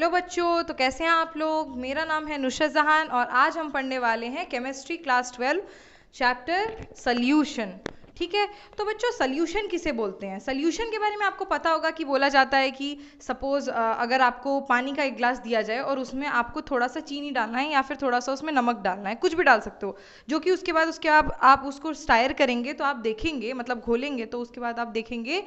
Hello बच्चों, तो कैसे हैं आप लोग। मेरा नाम है नुसरत जहान और आज हम पढ़ने वाले हैं केमिस्ट्री क्लास 12 चैप्टर सॉल्यूशन। ठीक है, तो बच्चों सॉल्यूशन किसे बोलते हैं। सॉल्यूशन के बारे में आपको पता होगा कि बोला जाता है कि सपोज अगर आपको पानी का एक गिलास दिया जाए और उसमें आपको थोड़ा सा चीनी डालना है या फिर थोड़ा सा उसमें नमक डालना है, कुछ भी डाल सकते हो, जो कि उसके बाद उसके आप उसको स्टायर करेंगे तो आप देखेंगे, मतलब घोलेंगे तो उसके बाद आप देखेंगे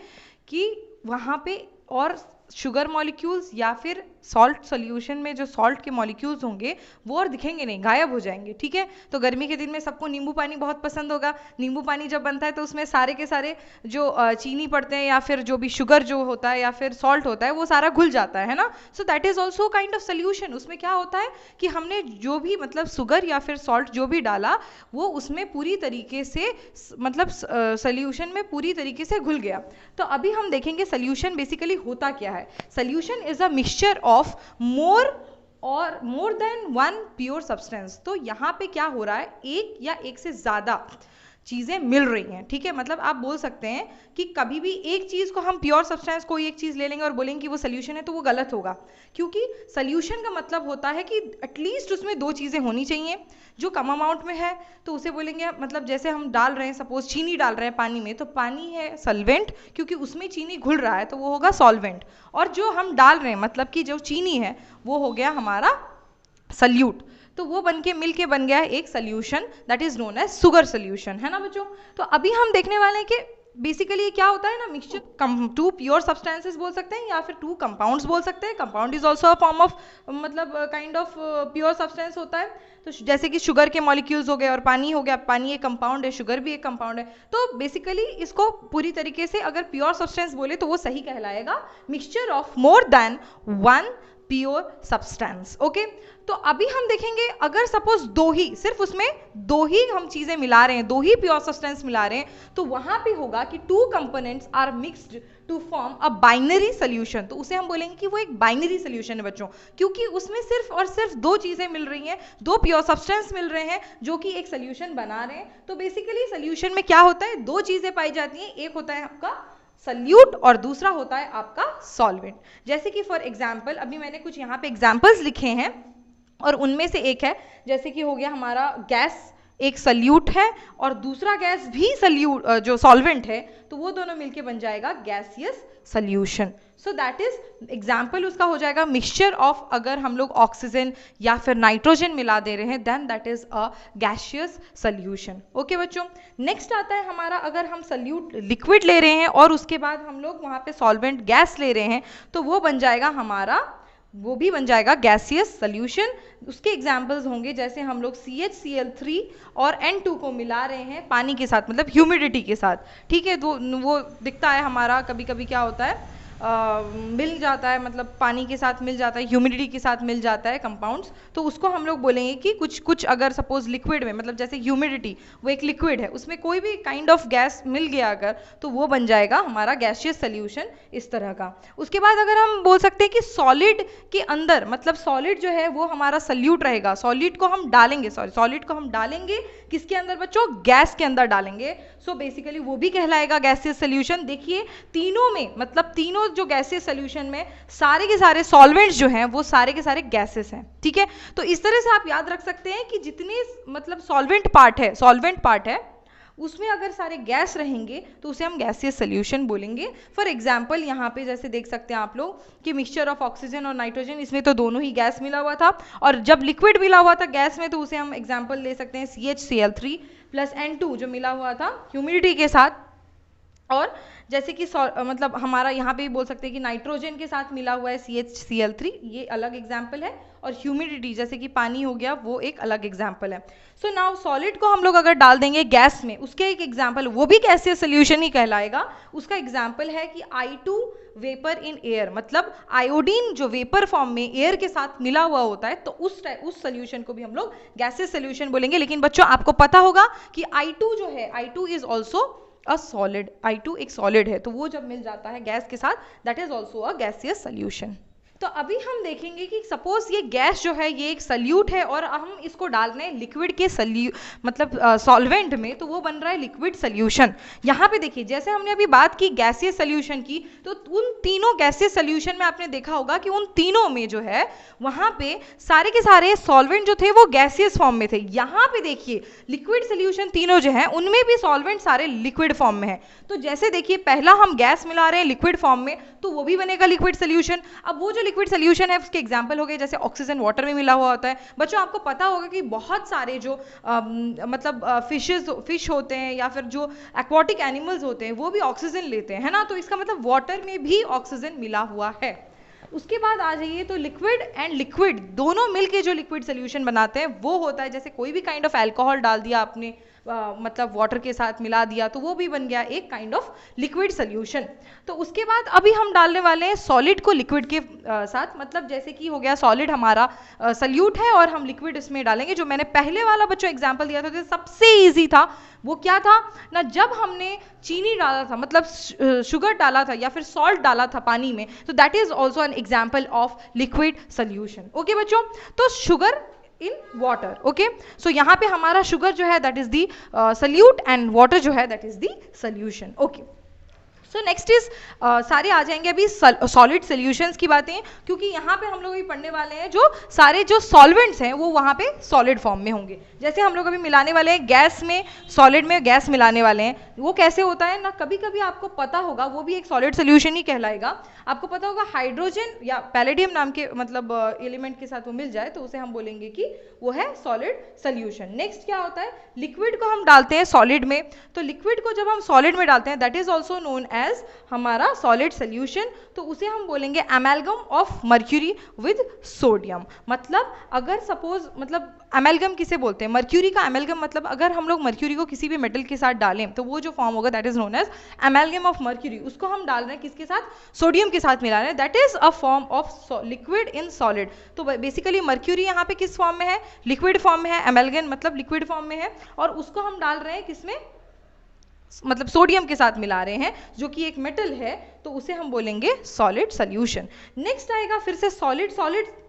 कि वहाँ पे और शुगर मॉलिक्यूल्स या फिर सॉल्ट सॉल्यूशन में जो सॉल्ट के मॉलिक्यूल्स होंगे वो और दिखेंगे नहीं, गायब हो जाएंगे। ठीक है, तो गर्मी के दिन में सबको नींबू पानी बहुत पसंद होगा। नींबू पानी जब बनता है तो उसमें सारे के सारे जो चीनी पड़ते हैं या फिर जो भी शुगर जो होता है या फिर सॉल्ट होता है वो सारा घुल जाता है ना। So that is also kind of solution. उसमें क्या होता है कि हमने जो भी मतलब शुगर या फिर सॉल्ट जो भी डाला वो उसमें पूरी तरीके से मतलब सोल्यूशन में पूरी तरीके से घुल गया। तो अभी हम देखेंगे सोल्यूशन बेसिकली होता क्या है। Solution is a mixture of more than one pure substance. तो यहाँ पे क्या हो रहा है, एक या एक से ज्यादा चीजें मिल रही हैं। ठीक है, मतलब आप बोल सकते हैं कि कभी भी एक चीज को हम प्योर सब्सटेंस कोई एक चीज ले लेंगे और बोलेंगे कि वो सोल्यूशन है तो वो गलत होगा, क्योंकि सोल्यूशन का मतलब होता है कि एटलीस्ट उसमें दो चीजें होनी चाहिए। जो कम अमाउंट में है तो उसे बोलेंगे, मतलब जैसे हम डाल रहे हैं, सपोज चीनी डाल रहे हैं पानी में, तो पानी है सॉल्वेंट क्योंकि उसमें चीनी घुल रहा है तो वो होगा सॉल्वेंट। और जो हम डाल रहे हैं मतलब कि जो चीनी है वो हो गया हमारा सल्यूट। तो वो बन के मिल के बन गया है एक solution that is known as sugar solution, है ना बच्चों। तो अभी हम देखने वाले हैं कि बेसिकली ये क्या होता है ना, मिक्सचर टू प्योर सब्सटेंसेस बोल सकते हैं या फिर टू कंपाउंड्स बोल सकते हैं। Compound is also a form of मतलब काइंड ऑफ प्योर सब्सटेंस होता है। तो जैसे कि शुगर के मॉलिक्यूल्स हो गए और पानी हो गया, पानी एक कंपाउंड है, शुगर भी एक कंपाउंड है। तो बेसिकली इसको पूरी तरीके से अगर प्योर सब्सटेंस बोले तो वो सही कहलाएगा, mixture of more than one pure substance. Okay, तो अभी हम देखेंगे अगर सपोज दो ही, सिर्फ उसमें दो ही हम चीजें मिला रहे हैं, दो ही प्योर सब्सटेंस मिला रहे हैं, तो वहां पे होगा कि two components are mixed to form a binary solution. तो उसे हम बोलेंगे कि वो एक बाइनरी सोल्यूशन है बच्चों, क्योंकि उसमें सिर्फ और सिर्फ दो चीजें मिल रही हैं, दो प्योर सब्सटेंस मिल रहे हैं जो कि एक सोल्यूशन बना रहे हैं। तो बेसिकली सोल्यूशन में क्या होता है, दो चीजें पाई जाती हैं, एक होता है आपका सल्यूट और दूसरा होता है आपका सॉल्वेंट। जैसे कि फॉर एग्जांपल अभी मैंने कुछ यहाँ पे एग्जांपल्स लिखे हैं और उनमें से एक है, जैसे कि हो गया हमारा गैस एक सल्यूट है और दूसरा गैस भी सल्यूट जो सॉल्वेंट है, तो वो दोनों मिलके बन जाएगा gaseous solution. So that is example उसका हो जाएगा मिक्सचर ऑफ, अगर हम लोग ऑक्सीजन या फिर नाइट्रोजन मिला दे रहे हैं then that is a gaseous solution. Okay बच्चों, नेक्स्ट आता है हमारा, अगर हम सल्यूट लिक्विड ले रहे हैं और उसके बाद हम लोग वहां पे सॉल्वेंट गैस ले रहे हैं, तो वो बन जाएगा हमारा, वो भी बन जाएगा गैसियस सॉल्यूशन। उसके एग्जांपल्स होंगे जैसे हम लोग CHCl3 और N2 को मिला रहे हैं पानी के साथ, मतलब ह्यूमिडिटी के साथ। ठीक है, तो वो दिखता है हमारा, कभी कभी क्या होता है मिल जाता है, मतलब पानी के साथ मिल जाता है, ह्यूमिडिटी के साथ मिल जाता है कंपाउंड्स, तो उसको हम लोग बोलेंगे कि कुछ कुछ अगर सपोज लिक्विड में, मतलब जैसे ह्यूमिडिटी वो एक लिक्विड है, उसमें कोई भी काइंड ऑफ गैस मिल गया अगर, तो वो बन जाएगा हमारा गैसियस सॉल्यूशन, इस तरह का। उसके बाद अगर हम बोल सकते हैं कि सॉलिड के अंदर, मतलब सॉलिड जो है वो हमारा सल्यूट रहेगा, सॉलिड को हम डालेंगे, सॉलिड को हम डालेंगे किसके अंदर बच्चों, गैस के अंदर डालेंगे। सो बेसिकली वो भी कहलाएगा गैसियस सॉल्यूशन। देखिए तीनों में, मतलब तीनों जो गैसियस सॉल्यूशन में सारे के सारे सॉल्वेंट्स जो हैं वो सारे के सारे गैसेस हैं। ठीक है, तो इस तरह से आप याद रख सकते हैं कि जितने मतलब सॉल्वेंट पार्ट है उसमें अगर सारे गैस रहेंगे तो उसे हम गैसियस सॉल्यूशन बोलेंगे। फॉर एग्जांपल यहाँ पे जैसे देख सकते हैं आप लोग कि मिक्सचर ऑफ ऑक्सीजन और नाइट्रोजन, इसमें तो दोनों ही गैस मिला हुआ था, और जब लिक्विड मिला हुआ था गैस में तो उसे हम एग्जांपल ले सकते हैं CHCl3 प्लस N2 जो मिला हुआ था ह्यूमिडिटी के साथ। और जैसे कि मतलब हमारा यहाँ पे भी बोल सकते हैं कि नाइट्रोजन के साथ मिला हुआ है CHCl3, ये अलग एग्जाम्पल है, और ह्यूमिडिटी जैसे कि पानी हो गया वो एक अलग एग्जाम्पल है। सो नाउ सॉलिड को हम लोग अगर डाल देंगे गैस में, उसके एक एग्जाम्पल, वो भी गैसियस सॉल्यूशन ही कहलाएगा। उसका एग्जाम्पल है कि I2 वेपर इन एयर, मतलब आयोडीन जो वेपर फॉर्म में एयर के साथ मिला हुआ होता है, तो उस सॉल्यूशन को भी हम लोग गैसियस सॉल्यूशन बोलेंगे। लेकिन बच्चों आपको पता होगा कि I2 जो है, I2 is also a solid, I2 एक सॉलिड है, तो वो जब मिल जाता है गैस के साथ that is also a gaseous solution. तो अभी हम देखेंगे कि सपोज ये गैस जो है ये एक सल्यूट है और हम इसको डाल रहे हैं लिक्विड के मतलब सॉल्वेंट में, तो वो बन रहा है लिक्विड सॉल्यूशन। यहाँ पे देखिए जैसे हमने अभी बात की गैसियस सॉल्यूशन की, तो उन तीनों गैसियस सॉल्यूशन में आपने देखा होगा कि उन तीनों में जो है वहाँ पे सारे के सारे सॉल्वेंट जो थे वो गैसियस फॉर्म में थे। यहाँ पे देखिए लिक्विड सॉल्यूशन तीनों जो है उनमें भी सॉल्वेंट सारे लिक्विड फॉर्म में है। तो जैसे देखिए पहला हम गैस मिला रहे हैं लिक्विड फॉर्म में, तो वो भी बनेगा लिक्विड सॉल्यूशन। अब वो जो लिक्विड सॉल्यूशन है उसके एग्जांपल हो गए जैसे ऑक्सीजन वाटर में मिला हुआ होता है। बच्चों आपको पता होगा कि बहुत सारे जो मतलब फिश होते हैं या फिर जो एक्वाटिक एनिमल्स होते हैं वो भी ऑक्सीजन लेते हैं, है ना। तो इसका मतलब वाटर में भी ऑक्सीजन मिला हुआ है। उसके बाद आ जाइए तो लिक्विड एंड लिक्विड दोनों मिलके जो लिक्विड सॉल्यूशन बनाते हैं वो होता है, जैसे कोई भी काइंड ऑफ अल्कोहल डाल दिया आपने मतलब वाटर के साथ मिला दिया तो वो भी बन गया एक काइंड ऑफ लिक्विड सॉल्यूशन। तो उसके बाद अभी हम डालने वाले हैं सॉलिड को लिक्विड के साथ, मतलब जैसे कि हो गया सॉलिड हमारा सल्यूट है और हम लिक्विड इसमें डालेंगे। जो मैंने पहले वाला बच्चों एग्जांपल दिया था तो सबसे इजी था, वो क्या था ना, जब हमने चीनी डाला था मतलब शुगर डाला था या फिर सॉल्ट डाला था पानी में, तो that is also an example of liquid solution. Okay बच्चों, तो sugar in water, okay. So यहाँ पे हमारा शुगर जो है that is the solute and water जो है that is the solution, okay. So next is सारे आ जाएंगे अभी सॉलिड सॉल्यूशंस की बातें, क्योंकि यहाँ पे हम लोग अभी पढ़ने वाले हैं जो सारे जो सॉल्वेंट्स हैं वो वहाँ पे सॉलिड फॉर्म में होंगे। जैसे हम लोग अभी मिलाने वाले हैं गैस में, सॉलिड में गैस मिलाने वाले हैं, वो कैसे होता है ना, कभी कभी आपको पता होगा वो भी एक सॉलिड सॉल्यूशन ही कहलाएगा। आपको पता होगा हाइड्रोजन या पैलेडियम नाम के मतलब एलिमेंट के साथ वो मिल जाए तो उसे हम बोलेंगे कि वो है सॉलिड सॉल्यूशन। नेक्स्ट क्या होता है, लिक्विड को हम डालते हैं सॉलिड में, तो लिक्विड को जब हम सॉलिड में डालते हैं that is also known as हमारा सॉलिड सॉल्यूशन, तो उसे हम बोलेंगे amalgam of mercury with sodium. मतलब अगर सपोज मतलब अमेलगम किसे बोलते हैं, मर्क्यूरी का अमेलगम, मतलब अगर हम लोग मर्क्यूरी को किसी भी मेटल के साथ डालें तो वो जो फॉर्म होगा that is known as amalgam of mercury. उसको हम डाल रहे हैं किसके साथ, सोडियम के साथ मिला रहे हैं, that is a form of liquid in solid. तो बेसिकली मर्क्यूरी यहाँ पे किस फॉर्म में है, लिक्विड फॉर्म में है, अमेलगम मतलब लिक्विड फॉर्म में है, और उसको हम डाल रहे हैं किसमें, मतलब सोडियम के साथ मिला रहे हैं जो कि एक मेटल है, तो उसे हम बोलेंगे सॉलिड सॉल्यूशन। नेक्स्ट आएगा फिर से सॉलिड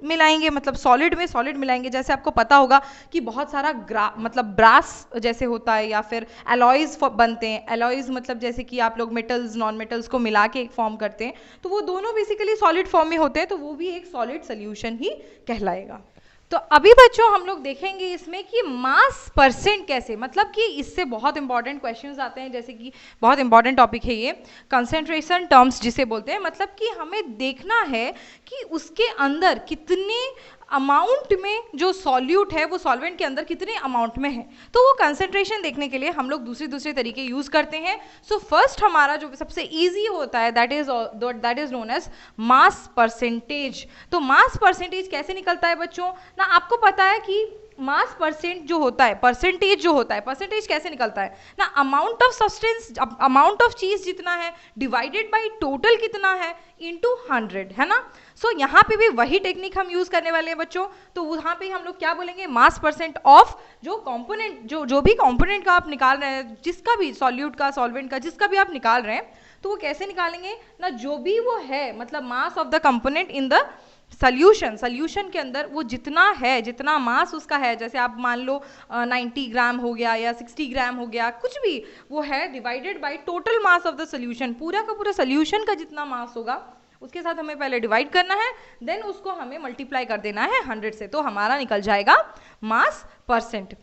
मिलाएंगे, मतलब सॉलिड में सॉलिड मिलाएंगे। जैसे आपको पता होगा कि बहुत सारा मतलब ब्रास जैसे होता है या फिर एलॉयज बनते हैं, एलॉयज मतलब जैसे कि आप लोग मेटल्स नॉन मेटल्स को मिला के एक फॉर्म करते हैं, तो वो दोनों बेसिकली सॉलिड फॉर्म में होते हैं, तो वो भी एक सॉलिड सॉल्यूशन ही कहलाएगा। तो अभी बच्चों हम लोग देखेंगे इसमें कि मास परसेंट कैसे, मतलब कि इससे बहुत इंपॉर्टेंट क्वेश्चंस आते हैं, जैसे कि बहुत इंपॉर्टेंट टॉपिक है ये कंसंट्रेशन टर्म्स जिसे बोलते हैं। मतलब कि हमें देखना है कि उसके अंदर कितने अमाउंट में जो सॉल्यूट है वो सॉल्वेंट के अंदर कितने अमाउंट में है, तो वो कंसंट्रेशन देखने के लिए हम लोग दूसरे तरीके यूज करते हैं। सो फर्स्ट हमारा जो सबसे इजी होता है that is known as mass percentage. तो मास परसेंटेज कैसे निकलता है बच्चों ना, आपको पता है कि मास परसेंट जो होता है, परसेंटेज जो होता है, परसेंटेज कैसे निकलता है ना, amount of substance, amount of चीज जितना है डिवाइडेड बाय टोटल कितना है इनटू 100, है ना। सो यहाँ पे भी वही टेक्निक हम यूज करने वाले हैं बच्चों। तो वहाँ पे हम लोग क्या बोलेंगे, मास परसेंट ऑफ जो कंपोनेंट, जो भी कंपोनेंट का आप निकाल रहे हैं, जिसका भी सॉल्यूट का सॉल्वेंट का जिसका भी आप निकाल रहे हैं, तो वो कैसे निकालेंगे ना, जो भी वो है मतलब मास of the component in the solution के अंदर वो जितना है, जितना मास उसका है, जैसे आप मान लो 90 ग्राम हो गया या 60 ग्राम हो गया, कुछ भी वो है, divided by total mass of the solution, पूरा का पूरा सॉल्यूशन का जितना मास होगा उसके साथ हमें पहले डिवाइड करना है, देन उसको हमें मल्टीप्लाई कर देना है 100 से, तो हमारा निकल जाएगा मास परसेंट।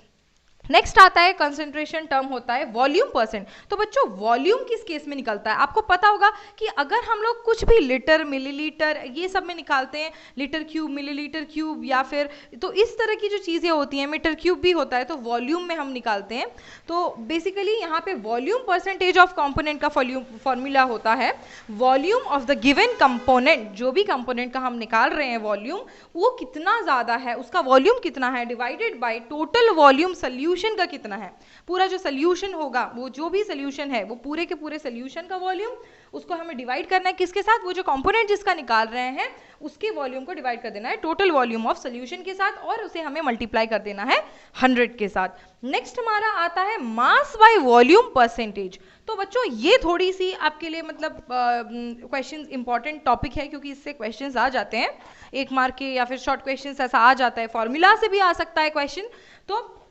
नेक्स्ट आता है कंसंट्रेशन टर्म होता है वॉल्यूम परसेंट। तो बच्चों वॉल्यूम किस केस में निकलता है, आपको पता होगा कि अगर हम लोग कुछ भी लीटर मिलीलीटर ये सब में निकालते हैं, लीटर क्यूब मिलीलीटर क्यूब या फिर तो इस तरह की जो चीज़ें होती हैं, मीटर क्यूब भी होता है, तो वॉल्यूम में हम निकालते हैं। तो बेसिकली यहाँ पे वॉल्यूम परसेंटेज ऑफ कंपोनेंट का फॉर्मूला होता है volume of the given component, जो भी कंपोनेंट का हम निकाल रहे हैं वॉल्यूम, वो कितना ज़्यादा है, उसका वॉल्यूम कितना है, divided by total volume solution solution का कितना है, पूरा जो सॉल्यूशन होगा, वो जो भी सॉल्यूशन है वो पूरे के पूरे सॉल्यूशन का वॉल्यूम, उसको हमें डिवाइड करना है किसके साथ, वो जो कंपोनेंट जिसका निकाल रहे हैं उसके वॉल्यूम को डिवाइड कर देना है टोटल वॉल्यूम ऑफ सॉल्यूशन के साथ, और उसे हमें मल्टीप्लाई कर देना है 100 के साथ। नेक्स्ट हमारा आता है मास बाय वॉल्यूम परसेंटेज। तो बच्चों ये थोड़ी सी आपके लिए मतलब क्वेश्चन इंपॉर्टेंट टॉपिक है, क्योंकि इससे क्वेश्चंस आ जाते हैं 1 मार्क के, या फिर शॉर्ट क्वेश्चंस ऐसा आ जाता है, फॉर्मूला से भी आ सकता है क्वेश्चन। तो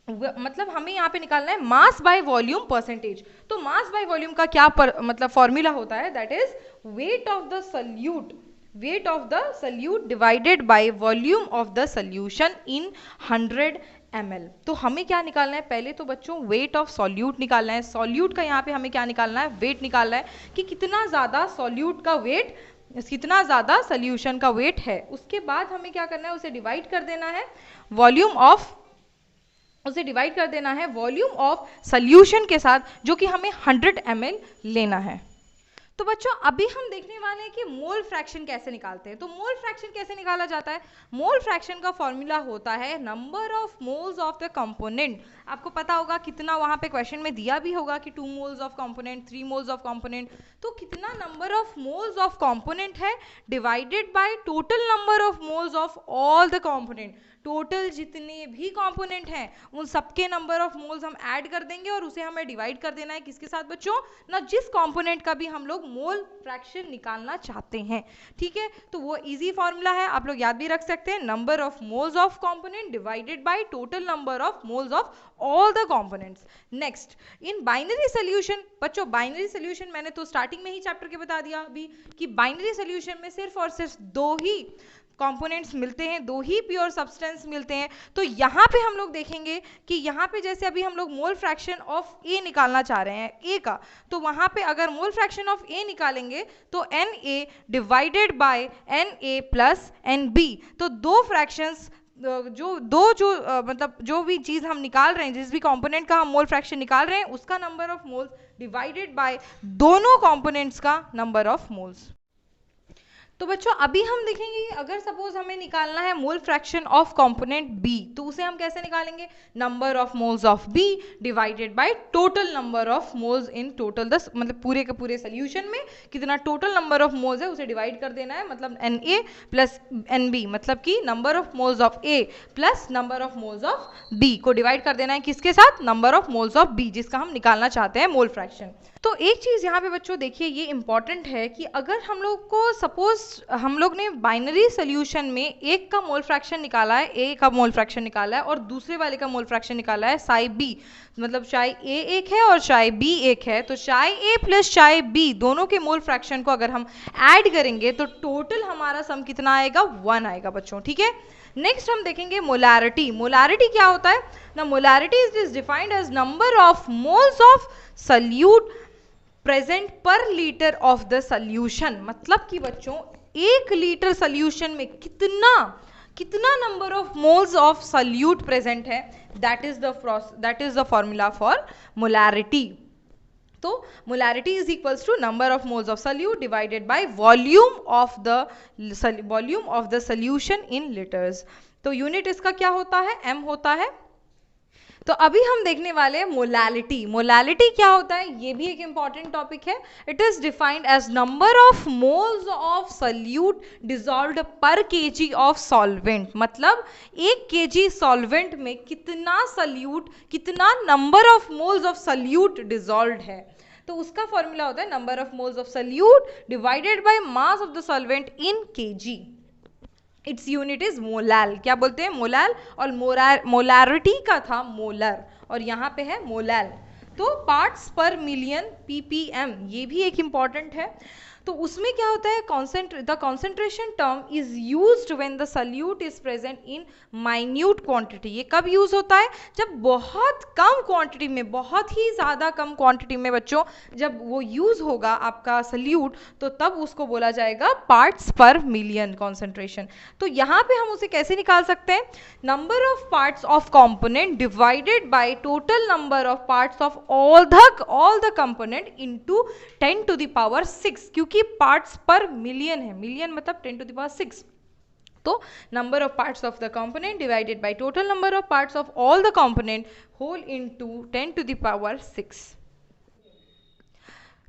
मतलब हमें यहाँ पे निकालना है मास बाय वॉल्यूम परसेंटेज। तो मास बाय वॉल्यूम का क्या मतलब फॉर्मूला होता है, that is weight of the solute, weight of the solute divided by volume of the solution in 100 ml। तो हमें क्या निकालना है, पहले तो बच्चों वेट ऑफ सॉल्यूट निकालना है। सॉल्यूट का यहाँ पे हमें क्या निकालना है, वेट निकालना है कि कितना ज्यादा सॉल्यूट का वेट, कितना ज्यादा सॉल्यूशन का वेट है। उसके बाद हमें क्या करना है, उसे डिवाइड कर देना है वॉल्यूम ऑफ, उसे डिवाइड कर देना है वॉल्यूम ऑफ सॉल्यूशन के साथ, जो कि हमें 100 ml लेना है। तो बच्चों अभी हम देखने वाले हैं कि मोल फ्रैक्शन कैसे निकालते हैं। तो मोल फ्रैक्शन कैसे निकाला जाता है, मोल फ्रैक्शन का फॉर्मूला होता है number of moles of the component. आपको पता होगा कितना, वहां पे क्वेश्चन में दिया भी होगा कि 2 moles of component, 3 moles of component, तो कितना number of moles of component है divided by total number of moles of all the component. Total जितने भी कंपोनेंट हैं उन सबके नंबर ऑफ मोल्स हम ऐड कर देंगे और उसे हमें डिवाइड कर देना है किसके साथ बच्चों, ना जिस कंपोनेंट का भी हम लोग मोल फ्रैक्शन निकालना चाहते हैं। ठीक है, तो वो इजी फॉर्मूला है, आप लोग याद भी रख सकते हैं, number of moles of component divided by total number of moles of all the components. Next in binary solution, बच्चों बाइनरी सोल्यूशन मैंने तो स्टार्टिंग में ही चैप्टर के बता दिया अभी कि बाइनरी सोल्यूशन में सिर्फ और सिर्फ 2 ही कंपोनेंट्स मिलते हैं, 2 ही प्योर सब्सटेंस मिलते हैं। तो यहाँ पे हम लोग देखेंगे कि यहाँ पे जैसे अभी हम लोग मोल फ्रैक्शन ऑफ ए निकालना चाह रहे हैं ए का, तो वहाँ पे अगर मोल फ्रैक्शन ऑफ ए निकालेंगे तो n A divided by n A plus n B. तो 2 फ्रैक्शंस मतलब जो भी चीज हम निकाल रहे हैं, जिस भी कंपोनेंट का हम मोल फ्रैक्शन निकाल रहे हैं उसका number of moles divided by दोनों कंपोनेंट्स का नंबर ऑफ मोल्स। तो बच्चों अभी हम देखेंगे कि अगर सपोज हमें निकालना है mole fraction of component B, तो उसे हम कैसे निकालेंगे, number of moles of B divided by total number of moles in total, मतलब पूरे के पूरे सोल्यूशन में कितना टोटल नंबर ऑफ मोल्स है उसे डिवाइड कर देना है, मतलब n A plus n B, मतलब कि number of moles of A plus number of moles of B को डिवाइड कर देना है किसके साथ, number of moles of B, जिसका हम निकालना चाहते हैं मोल फ्रैक्शन। तो एक चीज यहाँ पे बच्चों देखिए ये इंपॉर्टेंट है कि अगर हम लोग को सपोज हम लोग ने बाइनरी सोल्यूशन में एक का मोल फ्रैक्शन निकाला है, ए का मोल फ्रैक्शन निकाला है, और दूसरे वाले का मोल फ्रैक्शन निकाला है साई बी, मतलब चाहे ए एक है और चाहे बी एक है, तो चाहे ए प्लस चाहे बी दोनों के मोल फ्रैक्शन को अगर हम ऐड करेंगे तो टोटल हमारा सम कितना आएगा, 1 आएगा बच्चों। ठीक है, नेक्स्ट हम देखेंगे मोलैरिटी। मोलैरिटी क्या होता है ना, molarity is defined as number of moles of solute present per litre of the solution. मतलब कि बच्चों 1 लीटर सॉल्यूशन में कितना number of moles of solute present है, that is the formula for molarity. तो molarity is equals to number of moles of solute divided by volume of the solution in litres. तो unit इसका क्या होता है, M होता है। तो अभी हम देखने वाले हैं मोलैलिटी। मोलैलिटी क्या होता है, ये भी एक इंपॉर्टेंट टॉपिक है। It is defined as number of moles of solute dissolved per kg of solvent. मतलब 1 केजी सॉल्वेंट में कितना number of moles of solute dissolved है, तो उसका फॉर्मूला होता है number of moles of solute divided by mass of the solvent in kg. Its unit is molal. क्या बोलते हैं, मोलाल, और मोलारिटी का था मोलर, और यहाँ पे है मोलाल। तो पार्ट्स पर मिलियन ppm, ये भी एक इंपॉर्टेंट है। तो उसमें क्या होता है, the concentration term is used when the solute is present in minute quantity. ये कब यूज होता है, जब बहुत कम क्वांटिटी में, बहुत ही ज़्यादा कम क्वांटिटी में बच्चों जब वो यूज होगा आपका सॉल्यूट, तो तब उसको बोला जाएगा पार्ट्स पर मिलियन कॉन्सेंट्रेशन। तो यहाँ पे हम उसे कैसे निकाल सकते हैं, number of parts of component divided by total number of parts of all the component into 10 to the power 6, क्योंकि पार्ट्स पर मिलियन है, मिलियन मतलब 10 to the power 6। तो number of parts of the component divided by total number of parts of all the component whole into 10 to the power 6।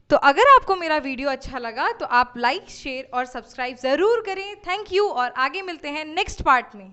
तो अगर आपको मेरा video अच्छा लगा तो आप लाइक, शेयर और सब्सक्राइब ज़रूर करें। थैंक यू और आगे मिलते हैं नेक्स्ट पार्ट में।